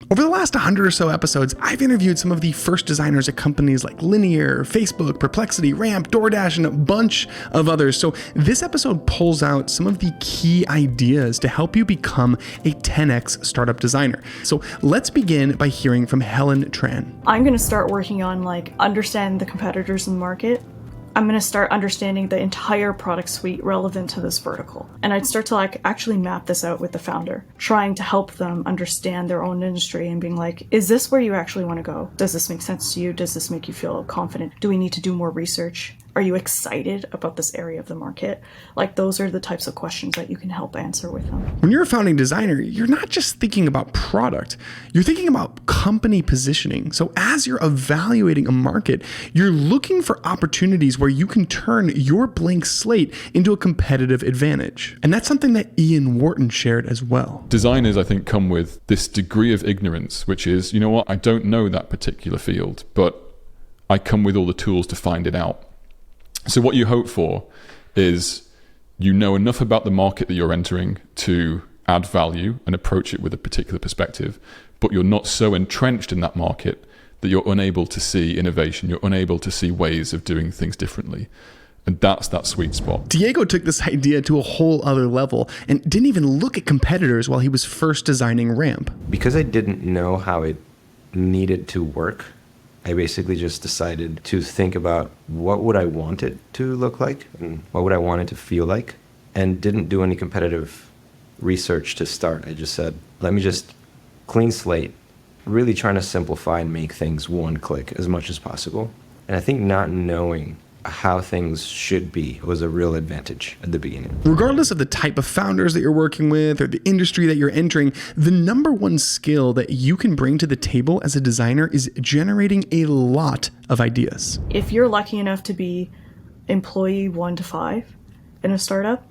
Over the last 100 or so episodes, I've interviewed some of the first designers at companies like Linear, Facebook, Perplexity, Ramp, DoorDash, and a bunch of others. So this episode pulls out some of the key ideas to help you become a 10x startup designer. So let's begin by hearing from Helen Tran. I'm going to start working on understand the competitors in the market. I'm going to start understanding the entire product suite relevant to this vertical. And I'd start to actually map this out with the founder, trying to help them understand their own industry and being like, is this where you actually want to go? Does this make sense to you? Does this make you feel confident? Do we need to do more research? Are you excited about this area of the market? Those are the types of questions that you can help answer with them. When you're a founding designer, you're not just thinking about product, you're thinking about company positioning. So as you're evaluating a market, you're looking for opportunities where you can turn your blank slate into a competitive advantage. And that's something that Ian Wharton shared as well. Designers, I think, come with this degree of ignorance, which is, you know what, I don't know that particular field, but I come with all the tools to find it out. So what you hope for is you know enough about the market that you're entering to add value and approach it with a particular perspective, but you're not so entrenched in that market that you're unable to see innovation, you're unable to see ways of doing things differently. And that's that sweet spot. Diego took this idea to a whole other level and didn't even look at competitors while he was first designing Ramp. Because I didn't know how it needed to work, I basically just decided to think about what would I want it to look like and what would I want it to feel like, and didn't do any competitive research to start. I just said, let me just clean slate, really trying to simplify and make things one click as much as possible. And I think not knowing how things should be was a real advantage at the beginning. Regardless of the type of founders that you're working with or the industry that you're entering, the number one skill that you can bring to the table as a designer is generating a lot of ideas. If you're lucky enough to be employee 1 to 5 in a startup,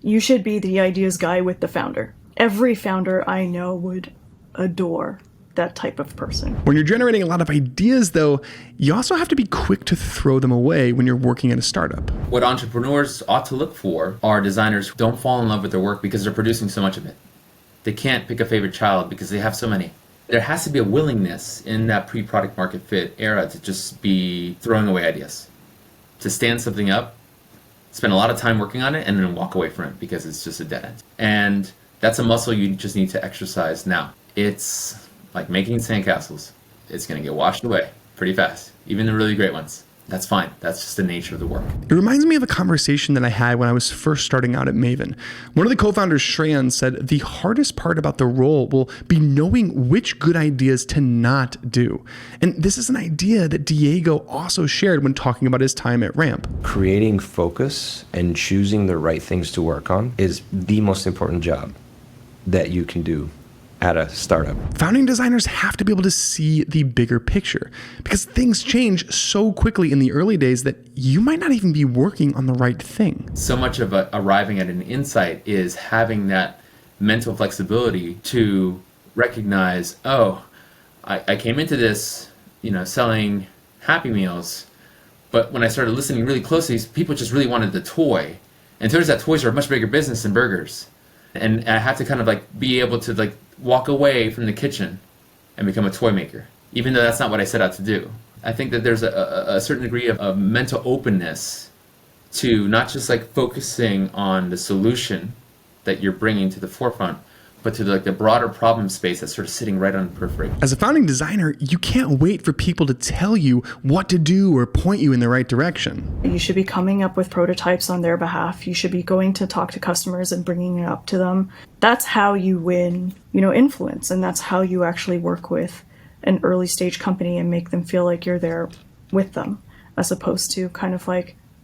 you should be the ideas guy with the founder. Every founder I know would adore that type of person. When you're generating a lot of ideas, though, you also have to be quick to throw them away when you're working at a startup. What entrepreneurs ought to look for are designers who don't fall in love with their work because they're producing so much of it. They can't pick a favorite child because they have so many. There has to be a willingness in that pre-product market fit era to just be throwing away ideas, to stand something up, spend a lot of time working on it, and then walk away from it because it's just a dead end. And that's a muscle you just need to exercise now. It's like making sandcastles. It's going to get washed away pretty fast, even the really great ones. That's fine. That's just the nature of the work. It reminds me of a conversation that I had when I was first starting out at Maven. One of the co-founders, Shreyan, said the hardest part about the role will be knowing which good ideas to not do. And this is an idea that Diego also shared when talking about his time at Ramp. Creating focus and choosing the right things to work on is the most important job that you can do at a startup. Founding designers have to be able to see the bigger picture because things change so quickly in the early days that you might not even be working on the right thing. So much of arriving at an insight is having that mental flexibility to recognize, oh, I came into this, selling Happy Meals, but when I started listening really closely, people just really wanted the toy. And it turns out toys are a much bigger business than burgers. And I have to kind of be able to walk away from the kitchen and become a toy maker, even though that's not what I set out to do. I think that there's a certain degree of mental openness to not just focusing on the solution that you're bringing to the forefront, but to the broader problem space that's sort of sitting right on the periphery. As a founding designer, you can't wait for people to tell you what to do or point you in the right direction. You should be coming up with prototypes on their behalf. You should be going to talk to customers and bringing it up to them. That's how you win, influence, and that's how you actually work with an early stage company and make them feel like you're there with them, as opposed to kind of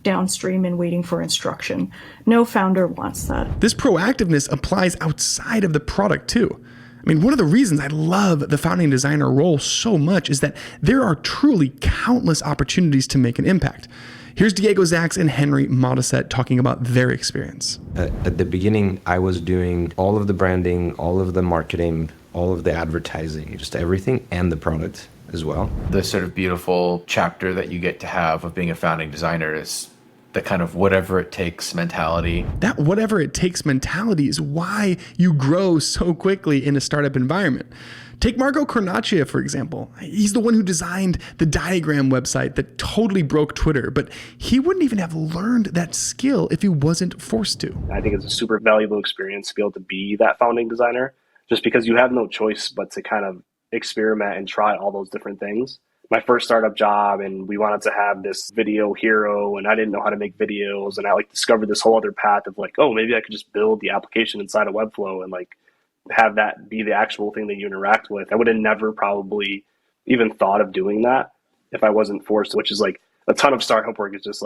downstream and waiting for instruction. No founder wants that. This proactiveness applies outside of the product too. One of the reasons I love the founding designer role so much is that there are truly countless opportunities to make an impact. Here's Diego Zacks and Henry Modisett talking about their experience. At the beginning, I was doing all of the branding, all of the marketing, all of the advertising, just everything, and the product as well. The sort of beautiful chapter that you get to have of being a founding designer is the kind of whatever it takes mentality. That whatever it takes mentality is why you grow so quickly in a startup environment. Take Marco Cornacchia, for example. He's the one who designed the diagram website that totally broke Twitter, but he wouldn't even have learned that skill if he wasn't forced to. I think it's a super valuable experience to be able to be that founding designer, just because you have no choice but to kind of experiment and try all those different things. My first startup job, and we wanted to have this video hero, and I didn't know how to make videos, and I discovered this whole other path of oh, maybe I could just build the application inside of Webflow and have that be the actual thing that you interact with. I would have never probably even thought of doing that if I wasn't forced, which is a ton of startup work is just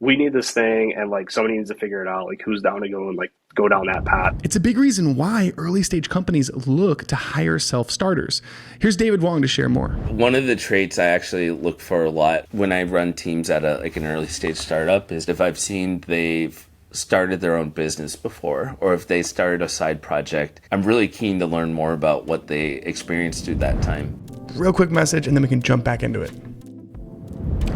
we need this thing, and somebody needs to figure it out. Who's down to go and go down that path. It's a big reason why early stage companies look to hire self-starters. Here's David Wong to share more. One of the traits I actually look for a lot when I run teams at an early stage startup is if I've seen they've started their own business before, or if they started a side project, I'm really keen to learn more about what they experienced through that time. Real quick message, and then we can jump back into it.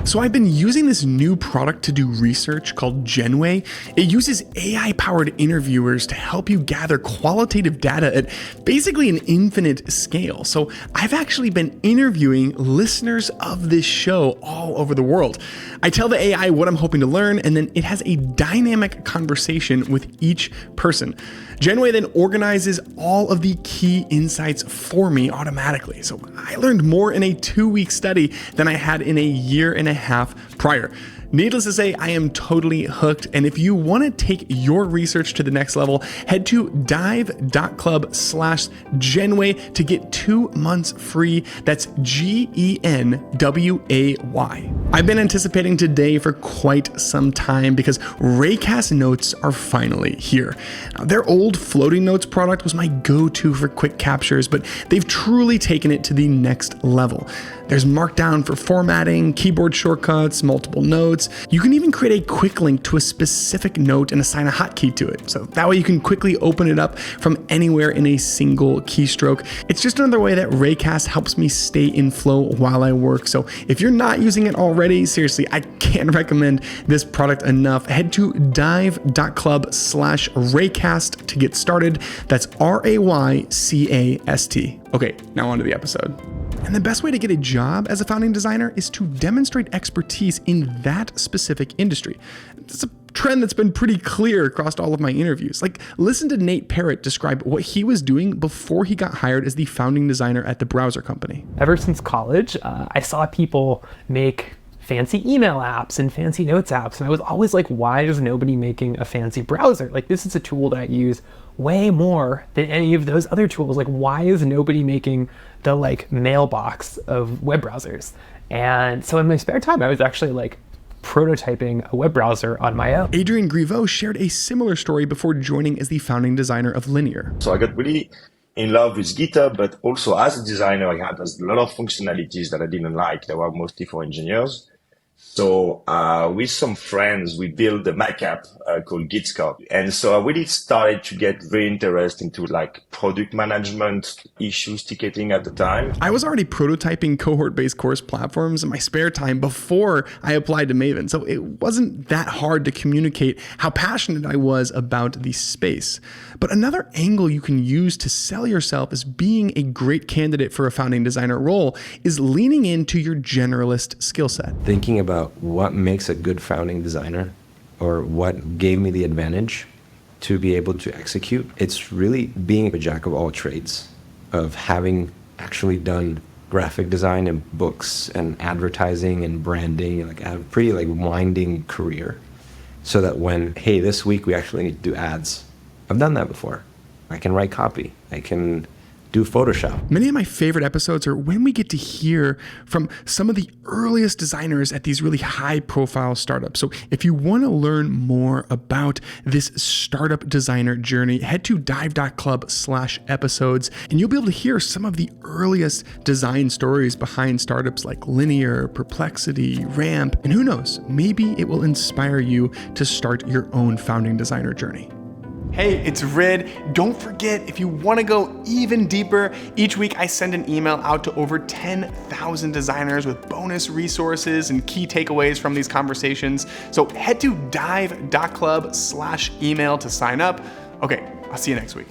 So I've been using this new product to do research called Genway. It uses AI-powered interviewers to help you gather qualitative data at basically an infinite scale. So I've actually been interviewing listeners of this show all over the world. I tell the AI what I'm hoping to learn, and then it has a dynamic conversation with each person. Genway then organizes all of the key insights for me automatically. So I learned more in a 2-week study than I had in a year and a half prior. Needless to say, I am totally hooked. And if you want to take your research to the next level, head to dive.club/Genway to get 2 months free. That's GENWAY. I've been anticipating today for quite some time because Raycast Notes are finally here. Now, their old floating notes product was my go-to for quick captures, but they've truly taken it to the next level. There's Markdown for formatting, keyboard shortcuts, multiple notes. You can even create a quick link to a specific note and assign a hotkey to it. So that way you can quickly open it up from anywhere in a single keystroke. It's just another way that Raycast helps me stay in flow while I work. So if you're not using it already, seriously, I can't recommend this product enough. Head to dive.club/Raycast to get started. That's RAYCAST. Okay, now on to the episode. And the best way to get a job as a founding designer is to demonstrate expertise in that specific industry. It's a trend that's been pretty clear across all of my interviews. Listen to Nate Parrott describe what he was doing before he got hired as the founding designer at the browser company. Ever since college, I saw people make fancy email apps and fancy notes apps, and I was always like, why is nobody making a fancy browser? This is a tool that I use way more than any of those other tools. Why is nobody making the mailbox of web browsers? And so in my spare time, I was actually prototyping a web browser on my own. Adrien Griveau shared a similar story before joining as the founding designer of Linear. So I got really in love with GitHub, but also as a designer, I had a lot of functionalities that I didn't like. They were mostly for engineers. So with some friends, we built a Mac app called GitScope. And so I really started to get very interested into product management issues, ticketing at the time. I was already prototyping cohort-based course platforms in my spare time before I applied to Maven. So it wasn't that hard to communicate how passionate I was about the space. But another angle you can use to sell yourself as being a great candidate for a founding designer role is leaning into your generalist skill set. Thinking about what makes a good founding designer, or what gave me the advantage to be able to execute. It's really being a jack of all trades, of having actually done graphic design and books and advertising and branding, a pretty winding career. So that when, hey, this week we actually need to do ads, I've done that before. I can write copy. I can do Photoshop. Many of my favorite episodes are when we get to hear from some of the earliest designers at these really high profile startups. So if you want to learn more about this startup designer journey, head to dive.club/episodes, and you'll be able to hear some of the earliest design stories behind startups like Linear, Perplexity, Ramp, and who knows, maybe it will inspire you to start your own founding designer journey. Hey, it's Rid. Don't forget, if you want to go even deeper, each week I send an email out to over 10,000 designers with bonus resources and key takeaways from these conversations. So head to dive.club/email to sign up. Okay, I'll see you next week.